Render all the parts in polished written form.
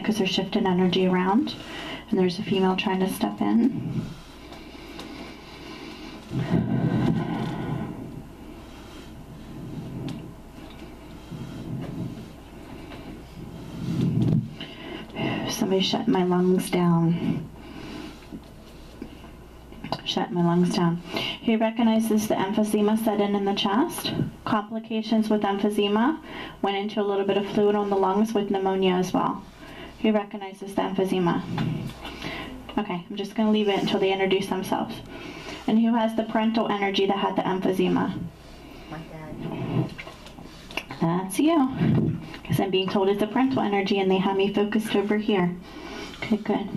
because they're shifting energy around. And there's a female trying to step in. Somebody shut my lungs down. Shut my lungs down. He recognizes the emphysema set in the chest. Complications with emphysema. Went into a little bit of fluid on the lungs with pneumonia as well. He recognizes the emphysema. Okay, I'm just going to leave it until they introduce themselves. And who has the parental energy that had the emphysema? My dad. That's you. Because I'm being told it's a parental energy and they have me focused over here. Okay, good.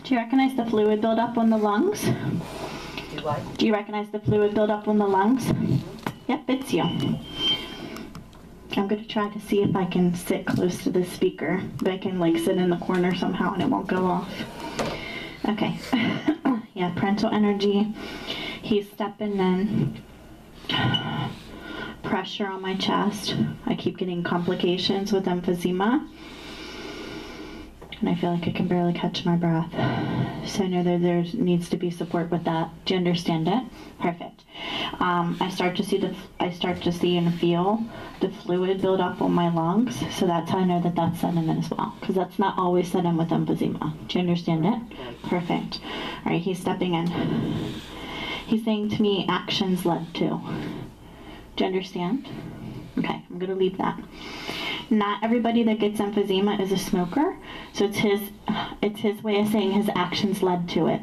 Do you recognize the fluid buildup on the lungs? Do what? Do you recognize the fluid buildup on the lungs? Yep, it's you. I'm going to try to see if I can sit close to the speaker. But I can like sit in the corner somehow and it won't go off. Okay. Yeah, parental energy. He's stepping in. Pressure on my chest. I keep getting complications with emphysema. And I feel like I can barely catch my breath. So I know that there needs to be support with that. Do you understand it? Perfect. I start to see and feel the fluid build up on my lungs. So that's how I know that that's set in as well. Because that's not always set in with emphysema. Do you understand it? Perfect. All right, he's stepping in. He's saying to me, actions led to. Do you understand? Okay, I'm going to leave that. Not everybody that gets emphysema is a smoker, so it's his way of saying his actions led to it.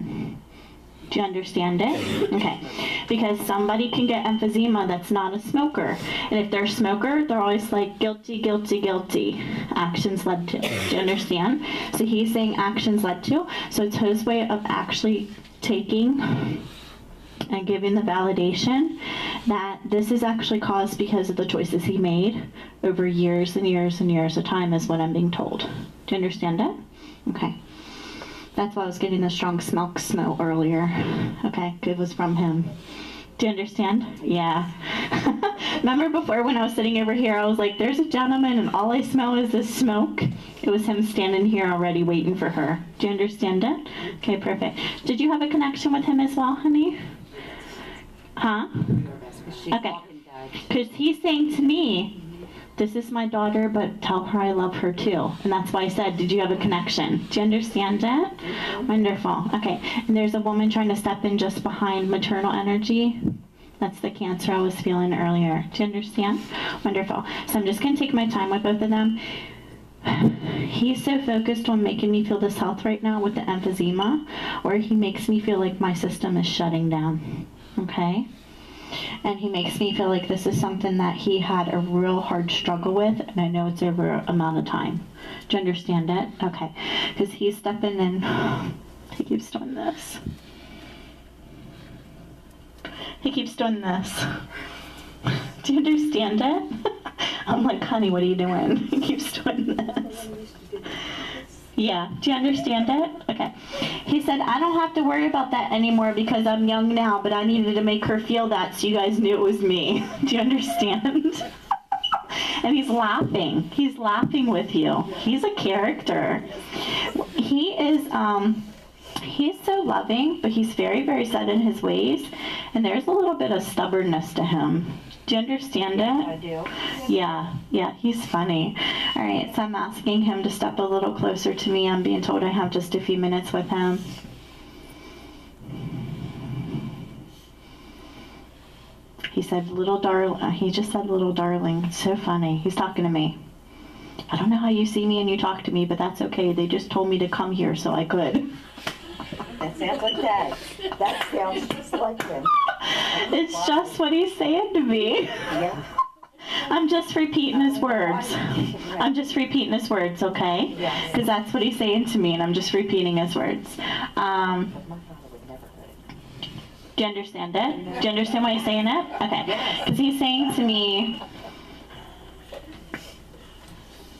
Do you understand it? Okay. Because somebody can get emphysema that's not a smoker. And if they're a smoker, they're always like, guilty, guilty, guilty. Actions led to. Do you understand? So he's saying actions led to. So it's his way of actually taking and giving the validation that this is actually caused because of the choices he made over years and years and years of time is what I'm being told. Do you understand it? Okay. That's why I was getting the strong smell earlier. Okay, it was from him. Do you understand? Yeah. Remember before when I was sitting over here, I was like, there's a gentleman and all I smell is this smoke. It was him standing here already waiting for her. Do you understand it? Okay, perfect. Did you have a connection with him as well, honey? Huh? Okay. Because he's saying to me, this is my daughter, but tell her I love her too. And that's why I said, did you have a connection? Do you understand it? Wonderful. Okay. And there's a woman trying to step in just behind maternal energy. That's the Cancer I was feeling earlier. Do you understand? Wonderful. So I'm just going to take my time with both of them. He's so focused on making me feel this health right now with the emphysema, or he makes me feel like my system is shutting down. Okay? And he makes me feel like this is something that he had a real hard struggle with, and I know it's over an amount of time. Do you understand it? Okay. Because he's stepping in. He keeps doing this. He keeps doing this. Do you understand it? I'm like, honey, what are you doing? He keeps doing this. Yeah, do you understand it? Okay. He said, I don't have to worry about that anymore because I'm young now, but I needed to make her feel that so you guys knew it was me. Do you understand? And he's laughing. He's laughing with you. He's a character. He is, he's so loving, but he's very, very set in his ways, and there's a little bit of stubbornness to him. Do you understand it? I do. Yeah, he's funny. All right, so I'm asking him to step a little closer to me. I'm being told I have just a few minutes with him. He said, little darling. He just said, little darling. It's so funny. He's talking to me. I don't know how you see me and you talk to me, but that's okay. They just told me to come here so I could. That sounds like Dad. That sounds just like him. It's just what he's saying to me. Yeah. I'm just repeating his words. I'm just repeating his words, okay? Yes. Because that's what he's saying to me, and I'm just repeating his words. Do you understand it? Do you understand why he's saying it? Okay. Because he's saying to me,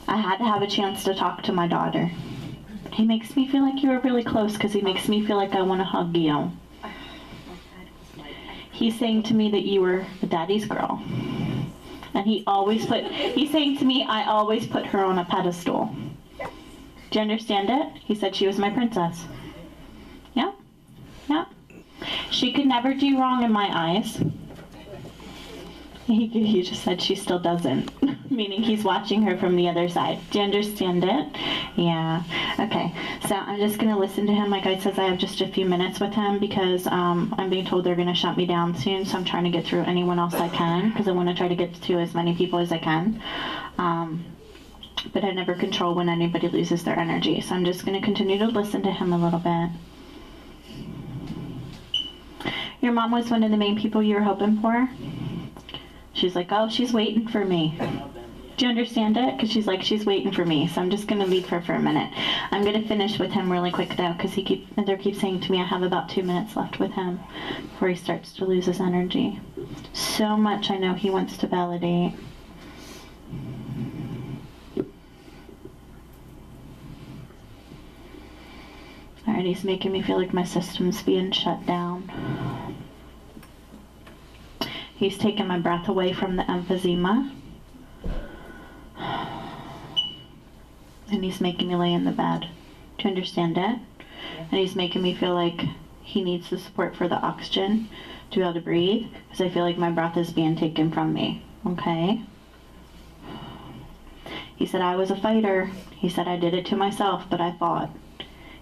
I had to have a chance to talk to my daughter. He makes me feel like you were really close because he makes me feel like I want to hug you. He's saying to me that you were a daddy's girl. And he's saying to me, I always put her on a pedestal. Do you understand it? He said she was my princess. Yeah? Yeah. She could never do wrong in my eyes. He just said she still doesn't, meaning he's watching her from the other side. Do you understand it? Yeah. Okay. So I'm just going to listen to him. My guide says I have just a few minutes with him because I'm being told they're going to shut me down soon. So I'm trying to get through anyone else I can because I want to try to get to as many people as I can. But I never control when anybody loses their energy. So I'm just going to continue to listen to him a little bit. Your mom was one of the main people you were hoping for? She's like, oh, she's waiting for me. Do you understand it? Because she's like, she's waiting for me. So I'm just going to leave her for a minute. I'm going to finish with him really quick, though, because they keep saying to me I have about 2 minutes left with him before he starts to lose his energy. So much I know he wants to validate. All right, he's making me feel like my system's being shut down. He's taking my breath away from the emphysema. And he's making me lay in the bed. Do you understand it? Yeah. And he's making me feel like he needs the support for the oxygen to be able to breathe, because I feel like my breath is being taken from me. Okay? He said I was a fighter. He said I did it to myself, but I fought.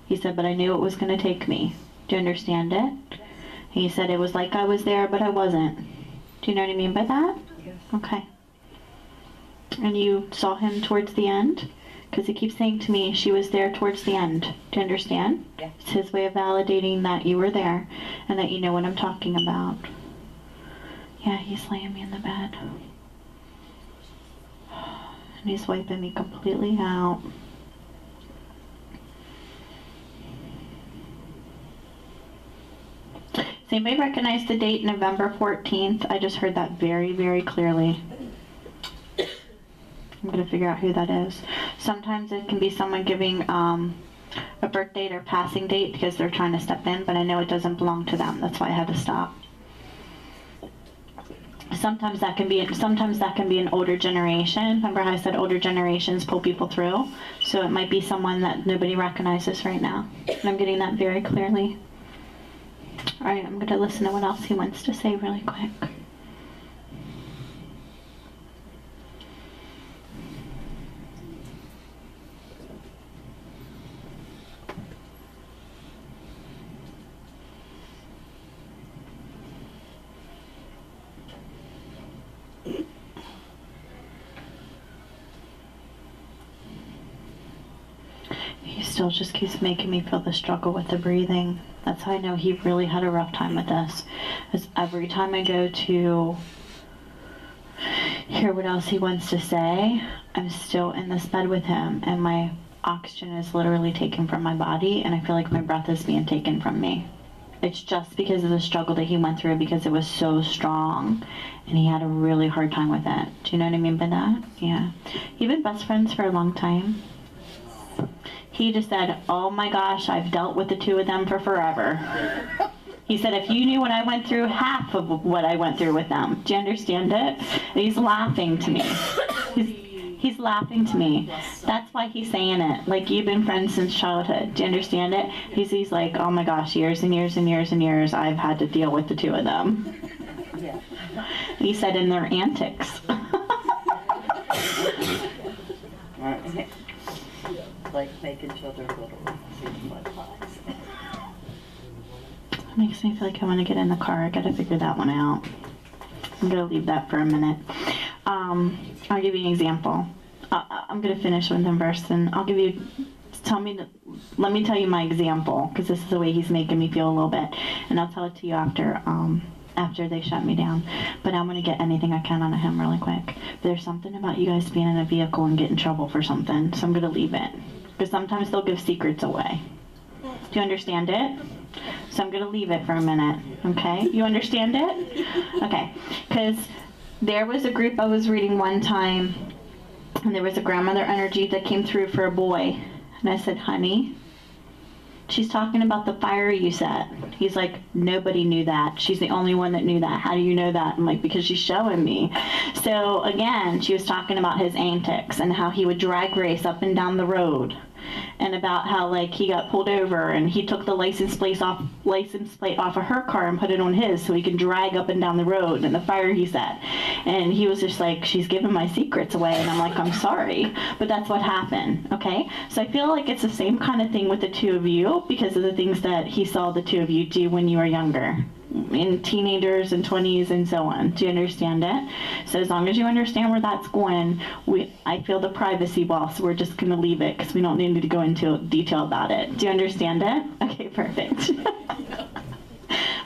He said, but I knew it was going to take me. Do you understand it? He said it was like I was there, but I wasn't. Do you know what I mean by that? Yes. Okay. And you saw him towards the end? Because he keeps saying to me, she was there towards the end. Do you understand? Yeah. It's his way of validating that you were there and that you know what I'm talking about. Yeah, he's laying me in the bed. And he's wiping me completely out. Does anybody recognize the date, November 14th? I just heard that very, very clearly. I'm going to figure out who that is. Sometimes it can be someone giving a birth date or passing date because they're trying to step in, but I know it doesn't belong to them. That's why I had to stop. Sometimes that can be an older generation. Remember how I said older generations pull people through? So it might be someone that nobody recognizes right now. And I'm getting that very clearly. All right, I'm going to listen to what else he wants to say really quick. He still just keeps making me feel the struggle with the breathing. That's how I know he really had a rough time with this. Because every time I go to hear what else he wants to say, I'm still in this bed with him, and my oxygen is literally taken from my body, and I feel like my breath is being taken from me. It's just because of the struggle that he went through, because it was so strong, and he had a really hard time with it. Do you know what I mean by that? Yeah. You've been best friends for a long time. He just said, oh my gosh, I've dealt with the two of them for forever. He said, if you knew what I went through, half of what I went through with them. Do you understand it? And he's laughing to me. He's laughing to me. That's why he's saying it. Like, you've been friends since childhood. Do you understand it? He's like, oh my gosh, years and years and years and years I've had to deal with the two of them. Yeah. And he said, in their antics. Like making children little pies. It makes me feel like I want to get in the car. I got to figure that one out. I'm going to leave that for a minute. I'll give you an example. I'm going to finish with him first, and I'll give you, let me tell you my example, because this is the way he's making me feel a little bit, and I'll tell it to you after they shut me down. But I'm going to get anything I can on him really quick. There's something about you guys being in a vehicle and get in trouble for something, so I'm going to leave it. Because sometimes they'll give secrets away. Do you understand it? So I'm going to leave it for a minute, okay? You understand it? Okay, because there was a group I was reading one time, and there was a grandmother energy that came through for a boy. And I said, honey, She's talking about the fire you set. He's like, nobody knew that. She's the only one that knew that. How do you know that? I'm like, because she's showing me. So again, she was talking about his antics and how he would drag race up and down the road, and about how like he got pulled over and he took the license plate off of her car and put it on his so he can drag up and down the road, and the fire he set. And he was just like, she's giving my secrets away. And I'm like, I'm sorry, but that's what happened. Okay, so I feel like it's the same kind of thing with the two of you, because of the things that he saw the two of you do when you were younger, in teenagers and 20s and so on. Do you understand it? So as long as you understand where that's going, I feel the privacy wall, so we're just going to leave it because we don't need to go into detail about it. Do you understand it? Okay, perfect.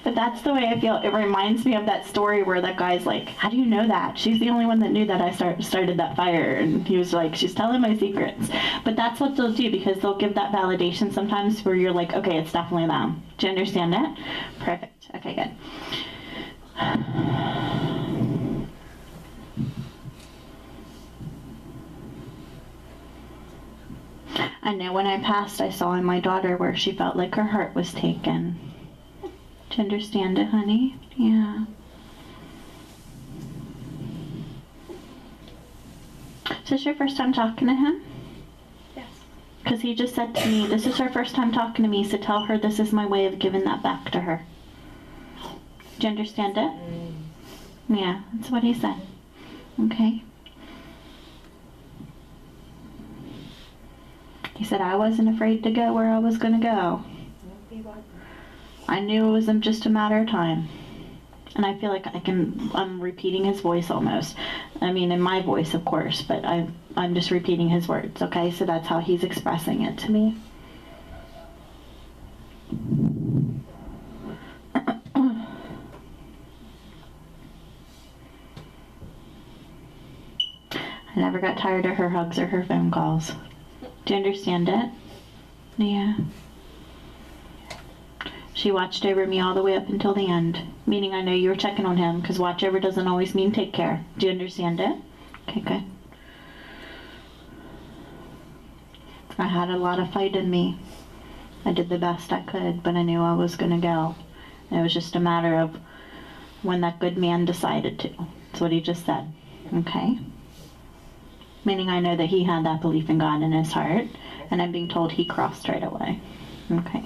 But that's the way I feel. It reminds me of that story where that guy's like, how do you know that? She's the only one that knew that I started that fire. And he was like, she's telling my secrets. But that's what they'll do, because they'll give that validation sometimes where you're like, okay, it's definitely them. Do you understand it? Perfect. Okay, good. I know when I passed, I saw in my daughter where she felt like her heart was taken. Do you understand it, honey? Yeah. Is this your first time talking to him? Yes. Because he just said to me, this is her first time talking to me, so tell her this is my way of giving that back to her. Do you understand it? Yeah, that's what he said. Okay. He said I wasn't afraid to go where I was going to go. I knew it was just a matter of time. And I feel like I'm repeating his voice almost. I mean, in my voice, of course, but I'm just repeating his words, okay? So that's how he's expressing it to me. I never got tired of her hugs or her phone calls. Do you understand it? Yeah. She watched over me all the way up until the end, meaning I know you were checking on him, because watch over doesn't always mean take care. Do you understand it? Okay, good. I had a lot of fight in me. I did the best I could, but I knew I was going to go. It was just a matter of when that good man decided to. That's what he just said. Okay? Meaning I know that he had that belief in God in his heart, and I'm being told he crossed right away. Okay.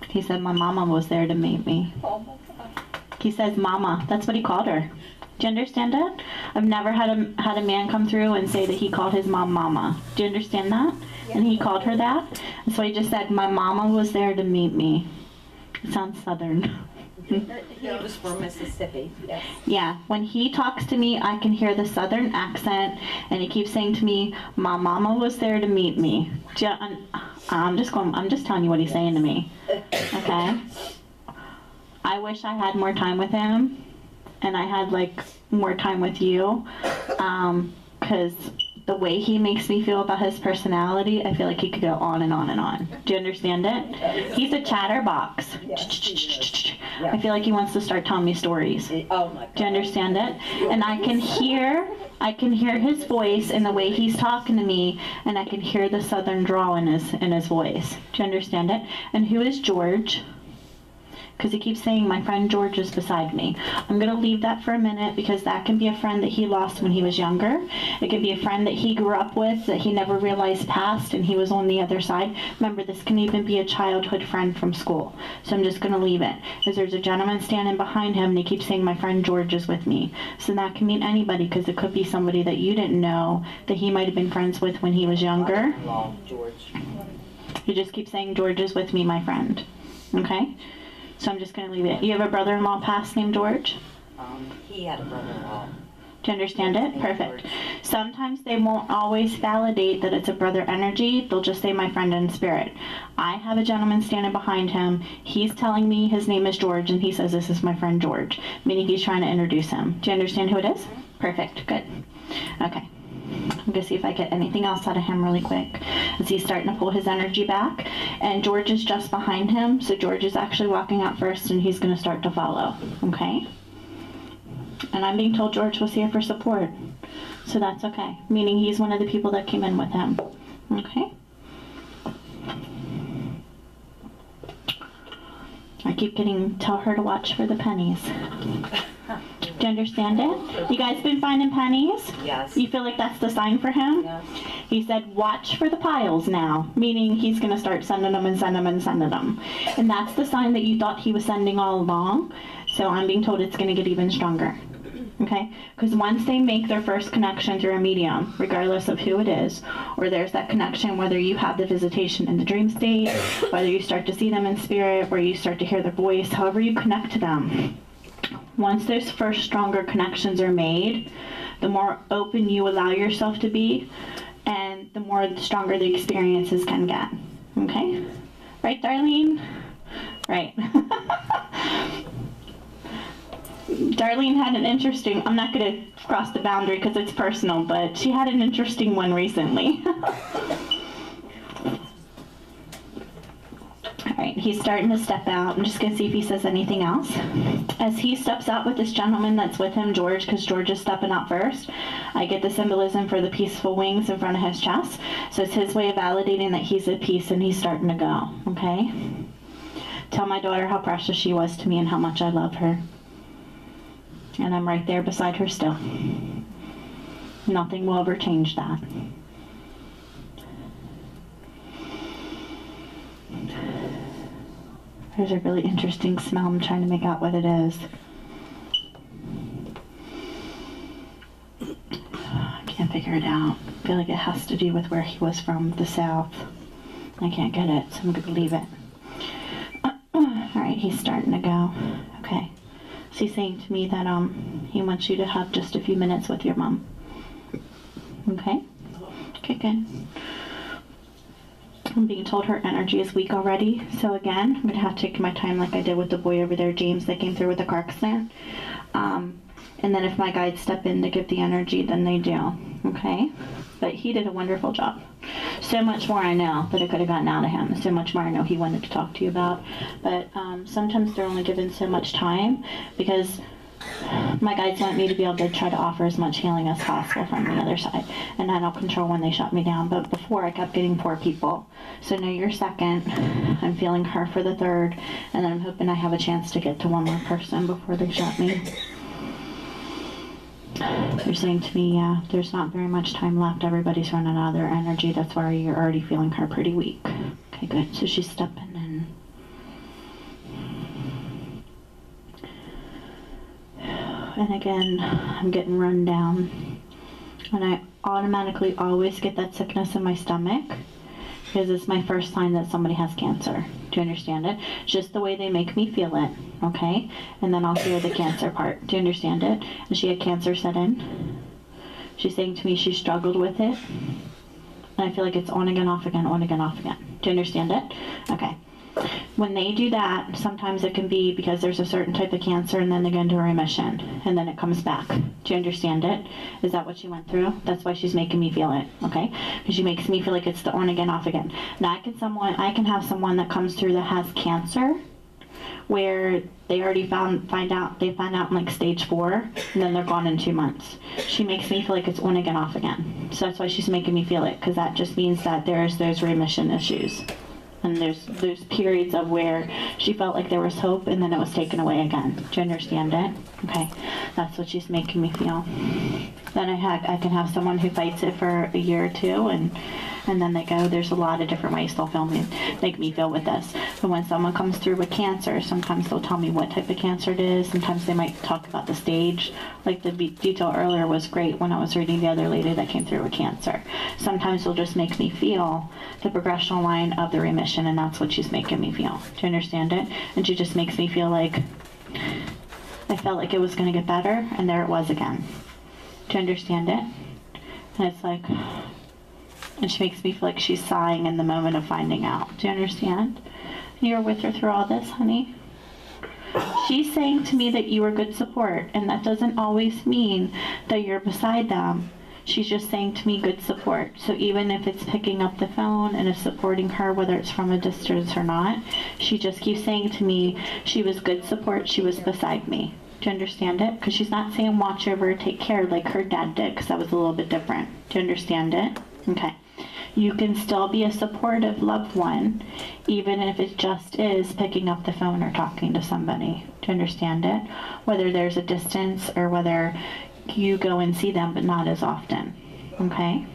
He said my mama was there to meet me. He says mama. That's what he called her. Do you understand it? I've never had a man come through and say that he called his mom mama. Do you understand that? And he called her that. And so he just said my mama was there to meet me. It sounds southern. He was from Mississippi, yes. Yeah, when he talks to me, I can hear the southern accent, and he keeps saying to me, my mama was there to meet me. I'm just telling you what he's saying to me, okay? I wish I had more time with him, and I had, like, more time with you, because the way he makes me feel about his personality, I feel like he could go on and on and on. Do you understand it? He's a chatterbox. I feel like he wants to start telling me stories. Oh my God. Do you understand it? And I can hear his voice in the way he's talking to me, and I can hear the southern drawl in his voice. Do you understand it? And who is George? Because he keeps saying my friend George is beside me. I'm going to leave that for a minute, because that can be a friend that he lost when he was younger. It can be a friend that he grew up with that he never realized passed, and he was on the other side. Remember, this can even be a childhood friend from school. So I'm just going to leave it. Because there's a gentleman standing behind him, and he keeps saying my friend George is with me. So that can mean anybody, because it could be somebody that you didn't know that he might have been friends with when he was younger. George. You just keep saying George is with me, my friend. Okay? So I'm just going to leave it. You have a brother-in-law past named George? He had a brother-in-law. Do you understand it? Perfect. Sometimes they won't always validate that it's a brother energy. They'll just say my friend in spirit. I have a gentleman standing behind him. He's telling me his name is George, and he says this is my friend George, meaning he's trying to introduce him. Do you understand who it is? Perfect. Good. Okay. I'm going to see if I get anything else out of him really quick. As he's starting to pull his energy back. And George is just behind him. So George is actually walking out first, and he's going to start to follow. Okay? And I'm being told George was here for support. So that's okay. Meaning he's one of the people that came in with him. Okay? I keep tell her to watch for the pennies. Do you understand it? You guys been finding pennies? Yes. You feel like that's the sign for him? Yes. He said, watch for the piles now, meaning he's going to start sending them and sending them and sending them. And that's the sign that you thought he was sending all along. So I'm being told it's going to get even stronger. Okay? Because once they make their first connection through a medium, regardless of who it is, or there's that connection, whether you have the visitation in the dream state, whether you start to see them in spirit, or you start to hear their voice, however you connect to them, once those first stronger connections are made, the more open you allow yourself to be, and the more stronger the experiences can get. Okay? Right, Darlene? Right. Darlene had an interesting, I'm not going to cross the boundary because it's personal, but she had an interesting one recently. All right, he's starting to step out. I'm just going to see if he says anything else. As he steps out with this gentleman that's with him, George, because George is stepping out first, I get the symbolism for the peaceful wings in front of his chest. So it's his way of validating that he's at peace and he's starting to go, okay? Tell my daughter how precious she was to me and how much I love her. And I'm right there beside her still. Nothing will ever change that. There's a really interesting smell. I'm trying to make out what it is. I can't figure it out. I feel like it has to do with where he was from, the south. I can't get it, so I'm going to leave it. Alright, he's starting to go. Okay. So he's saying to me that he wants you to have just a few minutes with your mom. Okay? Okay, good. I'm being told her energy is weak already. So again, I'm going to have to take my time like I did with the boy over there, James, that came through with the car accident. And then if my guides step in to give the energy, then they do. Okay? But he did a wonderful job. So much more I know that I could have gotten out of him. So much more I know he wanted to talk to you about. But sometimes they're only given so much time because my guides want me to be able to try to offer as much healing as possible from the other side. And I don't control when they shut me down. But before I kept getting 4 people. So now you're second. I'm feeling her for the third. And then I'm hoping I have a chance to get to one more person before they shut me. They're saying to me, yeah, there's not very much time left. Everybody's running out of their energy. That's why you're already feeling her pretty weak. Okay, good. So she's stepping in. And again, I'm getting run down. And I automatically always get that sickness in my stomach because it's my first sign that somebody has cancer. Do you understand it? Just the way they make me feel it, okay? And then I'll hear the cancer part. Do you understand it? And she had cancer set in. She's saying to me she struggled with it. And I feel like it's on again, off again, on again, off again. Do you understand it? Okay. When they do that, sometimes it can be because there's a certain type of cancer and then they go into remission and then it comes back. Do you understand it? Is that what she went through? That's why she's making me feel it, okay? Because she makes me feel like it's the on again, off again. Now I can have someone that comes through that has cancer where they already find out in like stage 4 and then they're gone in 2 months. She makes me feel like it's on again, off again. So that's why she's making me feel it, because that just means that there's those remission issues. And there's periods of where she felt like there was hope and then it was taken away again. Do you understand it? Okay, that's what she's making me feel. Then I can have someone who fights it for a year or 2 and then they go. There's a lot of different ways they'll make me feel with this. But when someone comes through with cancer, sometimes they'll tell me what type of cancer it is. Sometimes they might talk about the stage. Like the detail earlier was great when I was reading the other lady that came through with cancer. Sometimes they'll just make me feel the progressional line of the remission, and that's what she's making me feel. Do you understand it? And she just makes me feel like I felt like it was going to get better, and there it was again. Do you understand it? And it's like, and she makes me feel like she's sighing in the moment of finding out. Do you understand? You were with her through all this, honey? She's saying to me that you were good support, and that doesn't always mean that you're beside them. She's just saying to me good support. So even if it's picking up the phone and it's supporting her, whether it's from a distance or not, she just keeps saying to me she was good support, she was beside me. Do you understand it? Because she's not saying watch over, take care like her dad did, because that was a little bit different. Do you understand it? Okay. You can still be a supportive loved one, even if it just is picking up the phone or talking to somebody. Do you understand it? Whether there's a distance or whether you go and see them, but not as often. Okay?